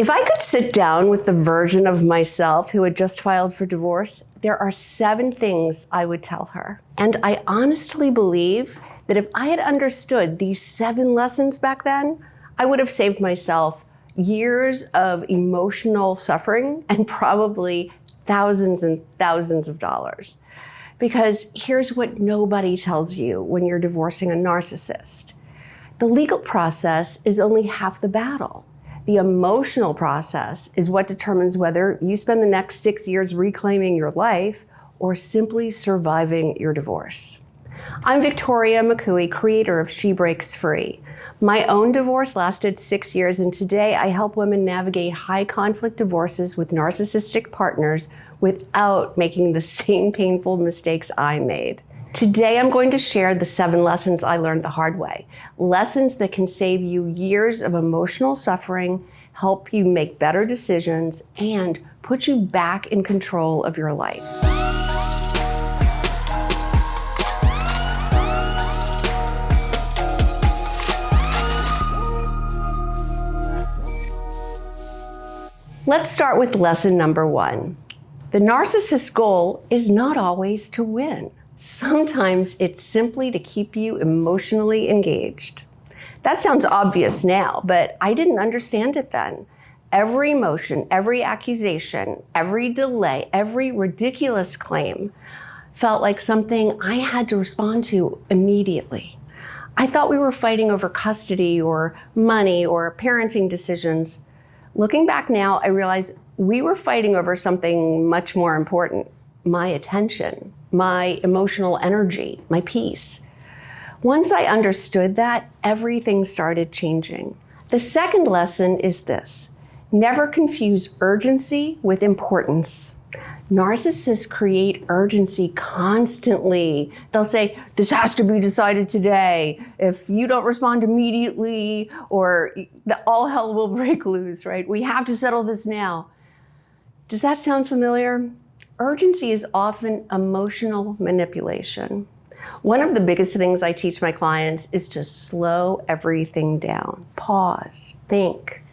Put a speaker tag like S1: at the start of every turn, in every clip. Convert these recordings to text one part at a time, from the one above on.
S1: If I could sit down with the version of myself who had just filed for divorce, there are 7 things I would tell her. And I honestly believe that if I had understood these 7 lessons back then, I would have saved myself years of emotional suffering and probably thousands and thousands of dollars. Because here's what nobody tells you when you're divorcing a narcissist. The legal process is only half the battle. The emotional process is what determines whether you spend the next 6 years reclaiming your life or simply surviving your divorce. I'm Victoria McCooey, creator of She Breaks Free. My own divorce lasted 6 years, and today I help women navigate high conflict divorces with narcissistic partners without making the same painful mistakes I made. Today, I'm going to share the 7 lessons I learned the hard way. Lessons that can save you years of emotional suffering, help you make better decisions, and put you back in control of your life. Let's start with lesson number 1. The narcissist's goal is not always to win. Sometimes it's simply to keep you emotionally engaged. That sounds obvious now, but I didn't understand it then. Every emotion, every accusation, every delay, every ridiculous claim felt like something I had to respond to immediately. I thought we were fighting over custody or money or parenting decisions. Looking back now, I realize we were fighting over something much more important: my attention, my emotional energy, my peace. Once I understood that, everything started changing. The second lesson is this: never confuse urgency with importance. Narcissists create urgency constantly. They'll say, this has to be decided today. If you don't respond immediately, or all hell will break loose, right? We have to settle this now. Does that sound familiar? Urgency is often emotional manipulation. One of the biggest things I teach my clients is to slow everything down. Pause, think,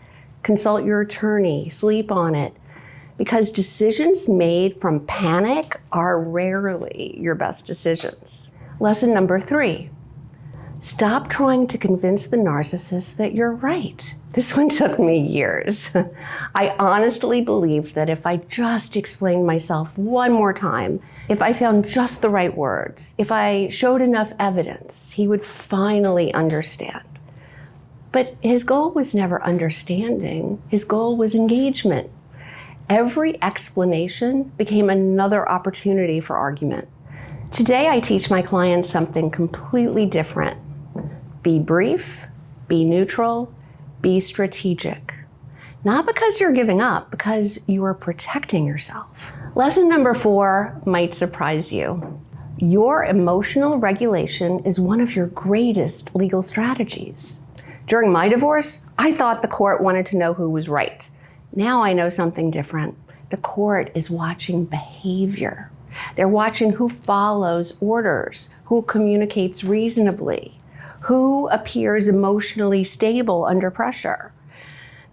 S1: consult your attorney, sleep on it. Because decisions made from panic are rarely your best decisions. Lesson number 3, stop trying to convince the narcissist that you're right. This one took me years. I honestly believed that if I just explained myself one more time, if I found just the right words, if I showed enough evidence, he would finally understand. But his goal was never understanding. His goal was engagement. Every explanation became another opportunity for argument. Today, I teach my clients something completely different. Be brief, be neutral, be strategic. Not because you're giving up, because you are protecting yourself. Lesson number 4 might surprise you. Your emotional regulation is one of your greatest legal strategies. During my divorce, I thought the court wanted to know who was right. Now I know something different. The court is watching behavior. They're watching who follows orders, who communicates reasonably, who appears emotionally stable under pressure.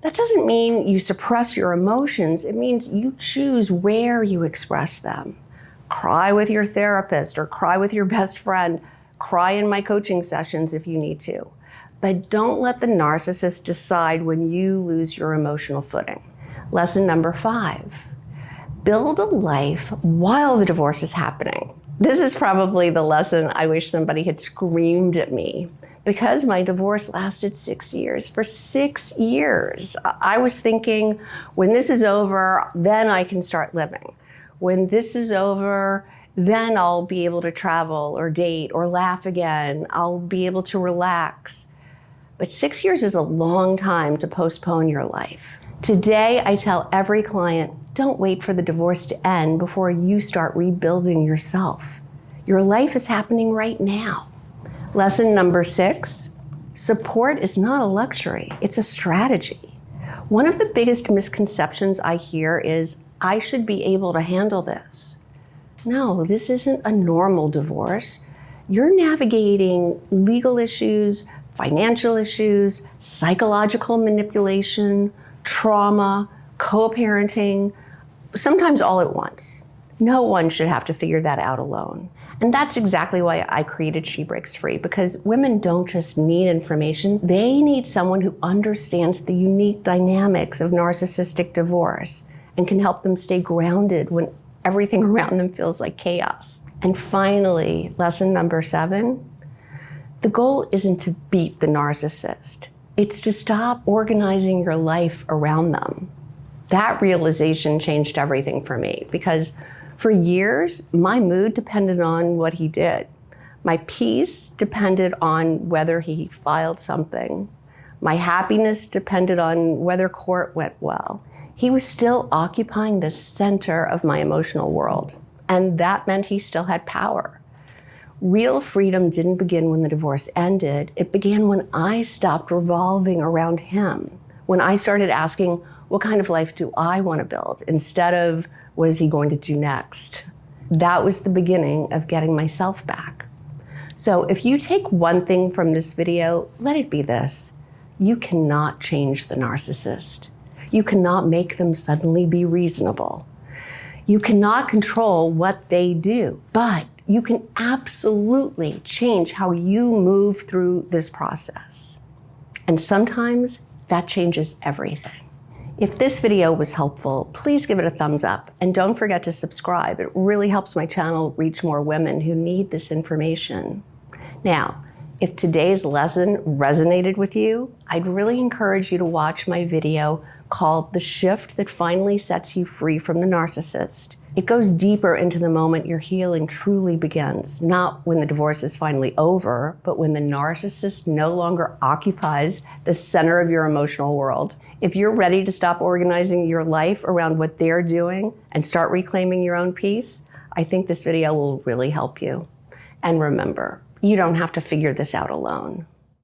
S1: That doesn't mean you suppress your emotions. It means you choose where you express them. Cry with your therapist or cry with your best friend. Cry in my coaching sessions if you need to. But don't let the narcissist decide when you lose your emotional footing. Lesson number 5, build a life while the divorce is happening. This is probably the lesson I wish somebody had screamed at me. Because my divorce lasted 6 years, for 6 years, I was thinking, when this is over, then I can start living. When this is over, then I'll be able to travel or date or laugh again. I'll be able to relax. But 6 years is a long time to postpone your life. Today, I tell every client, don't wait for the divorce to end before you start rebuilding yourself. Your life is happening right now. Lesson number 6, support is not a luxury, it's a strategy. One of the biggest misconceptions I hear is, I should be able to handle this. No, this isn't a normal divorce. You're navigating legal issues, financial issues, psychological manipulation, trauma, co-parenting, sometimes all at once. No one should have to figure that out alone. And that's exactly why I created She Breaks Free, because women don't just need information, they need someone who understands the unique dynamics of narcissistic divorce and can help them stay grounded when everything around them feels like chaos. And finally, lesson number 7, the goal isn't to beat the narcissist. It's to stop organizing your life around them. That realization changed everything for me, because for years, my mood depended on what he did. My peace depended on whether he filed something. My happiness depended on whether court went well. He was still occupying the center of my emotional world, and that meant he still had power. Real freedom didn't begin when the divorce ended. It began when I stopped revolving around him, when I started asking, what kind of life do I want to build, instead of what is he going to do next? That was the beginning of getting myself back. So if you take one thing from this video, let it be this: you cannot change the narcissist. You cannot make them suddenly be reasonable. You cannot control what they do, but you can absolutely change how you move through this process. And sometimes that changes everything. If this video was helpful, please give it a thumbs up and don't forget to subscribe. It really helps my channel reach more women who need this information. Now, if today's lesson resonated with you, I'd really encourage you to watch my video called The Shift That Finally Sets You Free from the Narcissist. It goes deeper into the moment your healing truly begins, not when the divorce is finally over, but when the narcissist no longer occupies the center of your emotional world. If you're ready to stop organizing your life around what they're doing and start reclaiming your own peace, I think this video will really help you. And remember, you don't have to figure this out alone.